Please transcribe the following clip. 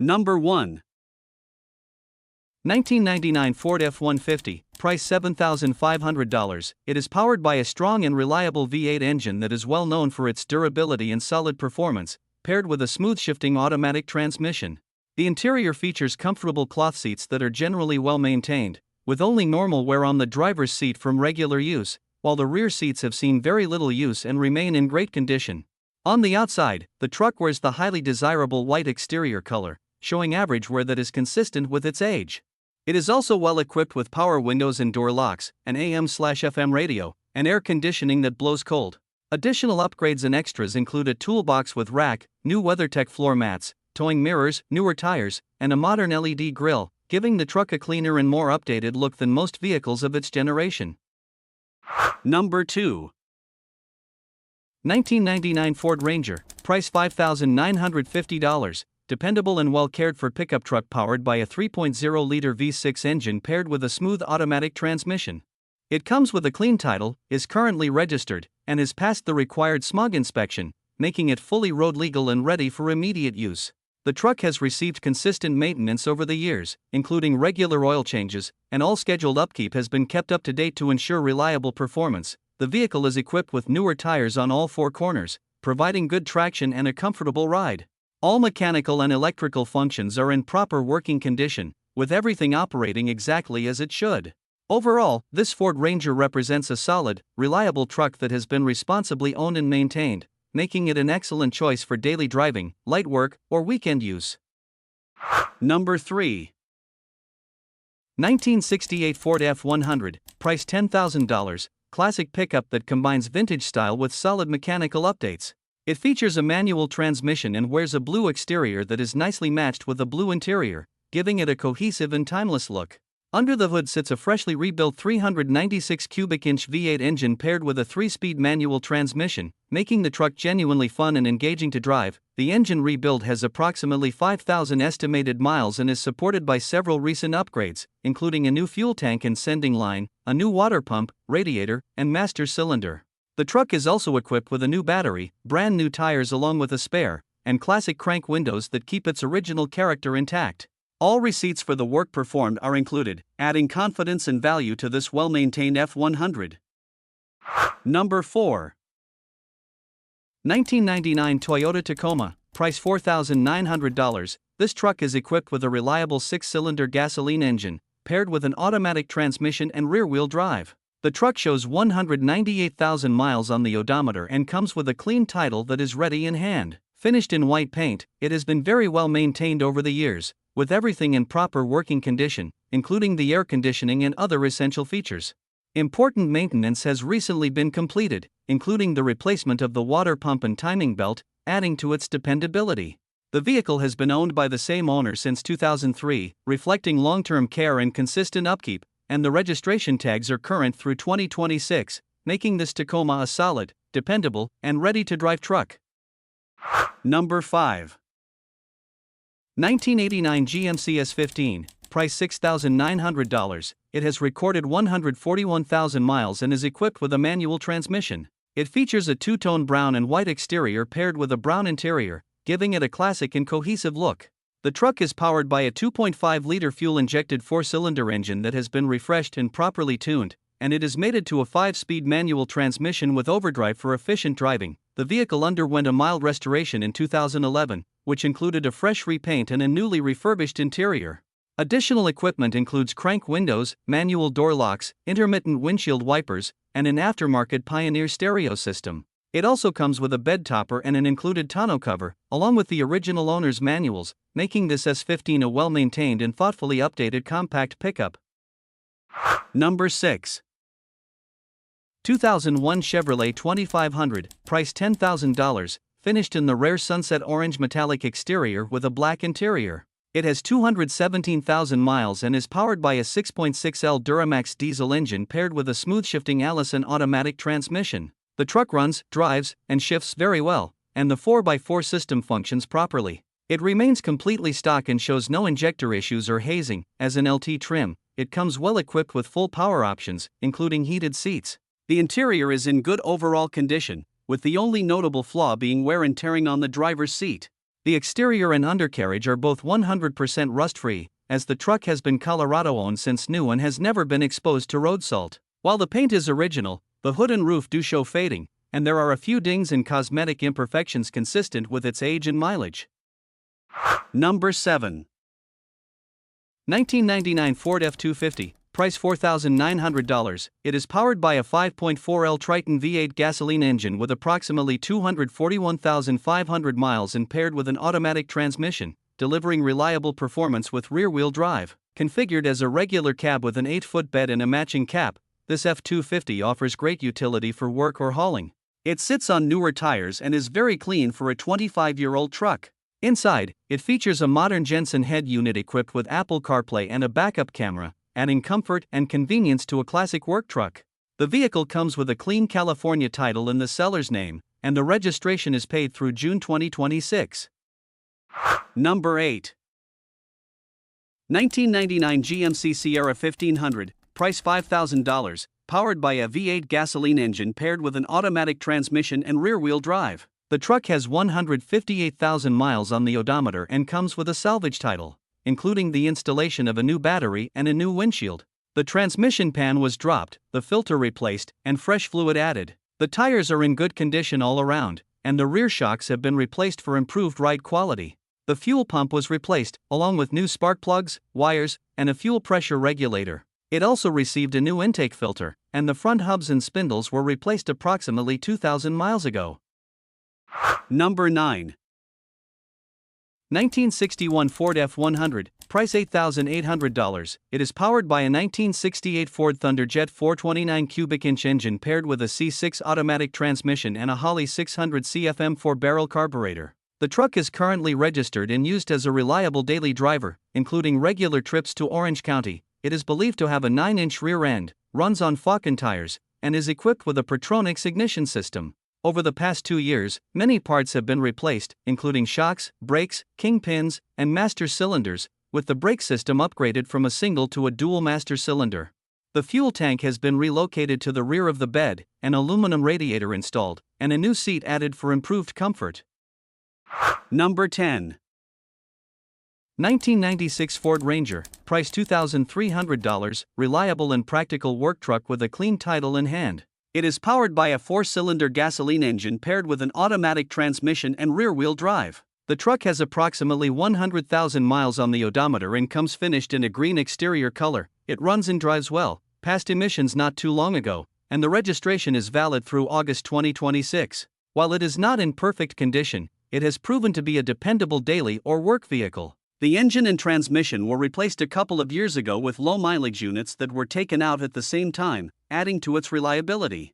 Number 1. 1999 Ford F-150, price $7,500. It is powered by a strong and reliable V8 engine that is well known for its durability and solid performance, paired with a smooth-shifting automatic transmission. The interior features comfortable cloth seats that are generally well maintained, with only normal wear on the driver's seat from regular use, while the rear seats have seen very little use and remain in great condition. On the outside, the truck wears the highly desirable white exterior color, showing average wear that is consistent with its age. It is also well equipped with power windows and door locks, an AM/FM radio, and air conditioning that blows cold. Additional upgrades and extras include a toolbox with rack, new WeatherTech floor mats, towing mirrors, newer tires, and a modern LED grille, giving the truck a cleaner and more updated look than most vehicles of its generation. Number 2. 1999 Ford Ranger, price $5,950. Dependable and well cared for pickup truck powered by a 3.0-liter V6 engine paired with a smooth automatic transmission. It comes with a clean title, is currently registered, and has passed the required smog inspection, making it fully road legal and ready for immediate use. The truck has received consistent maintenance over the years, including regular oil changes, and all scheduled upkeep has been kept up to date to ensure reliable performance. The vehicle is equipped with newer tires on all four corners, providing good traction and a comfortable ride. All mechanical and electrical functions are in proper working condition, with everything operating exactly as it should. Overall, this Ford Ranger represents a solid, reliable truck that has been responsibly owned and maintained, making it an excellent choice for daily driving, light work, or weekend use. Number 3. 1968 Ford F100, price $10,000, classic pickup that combines vintage style with solid mechanical updates. It features a manual transmission and wears a blue exterior that is nicely matched with a blue interior, giving it a cohesive and timeless look. Under the hood sits a freshly rebuilt 396 cubic inch V8 engine paired with a 3-speed manual transmission, making the truck genuinely fun and engaging to drive. The engine rebuild has approximately 5,000 estimated miles and is supported by several recent upgrades, including a new fuel tank and sending line, a new water pump, radiator, and master cylinder. The truck is also equipped with a new battery, brand new tires along with a spare, and classic crank windows that keep its original character intact. All receipts for the work performed are included, adding confidence and value to this well-maintained F100. Number 4. 1999 Toyota Tacoma, price $4,900. This truck is equipped with a reliable 6-cylinder gasoline engine, paired with an automatic transmission and rear-wheel drive. The truck shows 198,000 miles on the odometer and comes with a clean title that is ready in hand. Finished in white paint, it has been very well maintained over the years, with everything in proper working condition, including the air conditioning and other essential features. Important maintenance has recently been completed, including the replacement of the water pump and timing belt, adding to its dependability. The vehicle has been owned by the same owner since 2003, reflecting long-term care and consistent upkeep, and the registration tags are current through 2026, making this Tacoma a solid, dependable, and ready-to-drive truck. Number 5. 1989 GMC S15, price $6,900. It has recorded 141,000 miles and is equipped with a manual transmission. It features a two-tone brown and white exterior paired with a brown interior, giving it a classic and cohesive look. The truck is powered by a 2.5-liter fuel-injected 4-cylinder engine that has been refreshed and properly tuned, and it is mated to a 5-speed manual transmission with overdrive for efficient driving. The vehicle underwent a mild restoration in 2011, which included a fresh repaint and a newly refurbished interior. Additional equipment includes crank windows, manual door locks, intermittent windshield wipers, and an aftermarket Pioneer stereo system. It also comes with a bed topper and an included tonneau cover, along with the original owner's manuals, making this S15 a well-maintained and thoughtfully updated compact pickup. Number 6. 2001 Chevrolet 2500, price $10,000, finished in the rare sunset orange metallic exterior with a black interior. It has 217,000 miles and is powered by a 6.6L Duramax diesel engine paired with a smooth-shifting Allison automatic transmission. The truck runs, drives, and shifts very well, and the 4x4 system functions properly. It remains completely stock and shows no injector issues or hazing. As an LT trim, it comes well equipped with full power options, including heated seats. The interior is in good overall condition, with the only notable flaw being wear and tearing on the driver's seat. The exterior and undercarriage are both 100% rust-free, as the truck has been Colorado-owned since new and has never been exposed to road salt. While the paint is original, the hood and roof do show fading, and there are a few dings and cosmetic imperfections consistent with its age and mileage. Number 7. 1999 Ford F250, price $4,900. It is powered by a 5.4L Triton V8 gasoline engine with approximately 241,500 miles and paired with an automatic transmission, delivering reliable performance with rear-wheel drive. Configured as a regular cab with an 8-foot bed and a matching cap, this F250 offers great utility for work or hauling. It sits on newer tires and is very clean for a 25-year-old truck. Inside, it features a modern Jensen head unit equipped with Apple CarPlay and a backup camera, adding comfort and convenience to a classic work truck. The vehicle comes with a clean California title in the seller's name, and the registration is paid through June 2026. Number 8. 1999 GMC Sierra 1500, price $5,000, powered by a V8 gasoline engine paired with an automatic transmission and rear-wheel drive. The truck has 158,000 miles on the odometer and comes with a salvage title, including the installation of a new battery and a new windshield. The transmission pan was dropped, the filter replaced, and fresh fluid added. The tires are in good condition all around, and the rear shocks have been replaced for improved ride quality. The fuel pump was replaced, along with new spark plugs, wires, and a fuel pressure regulator. It also received a new intake filter, and the front hubs and spindles were replaced approximately 2,000 miles ago. Number 9. 1961 Ford F100, price $8,800. It is powered by a 1968 Ford Thunderjet 429 cubic inch engine paired with a C6 automatic transmission and a Holley 600 CFM 4-barrel carburetor. The truck is currently registered and used as a reliable daily driver, including regular trips to Orange County. It is believed to have a 9-inch rear end, runs on Falken tires, and is equipped with a Pertronix ignition system. Over the past 2 years, many parts have been replaced, including shocks, brakes, kingpins, and master cylinders, with the brake system upgraded from a single to a dual master cylinder. The fuel tank has been relocated to the rear of the bed, an aluminum radiator installed, and a new seat added for improved comfort. Number 10. 1996 Ford Ranger, price $2,300, reliable and practical work truck with a clean title in hand. It is powered by a 4-cylinder gasoline engine paired with an automatic transmission and rear-wheel drive. The truck has approximately 100,000 miles on the odometer and comes finished in a green exterior color. It runs and drives well, passed emissions not too long ago, and the registration is valid through August 2026. While it is not in perfect condition, it has proven to be a dependable daily or work vehicle. The engine and transmission were replaced a couple of years ago with low-mileage units that were taken out at the same time, adding to its reliability.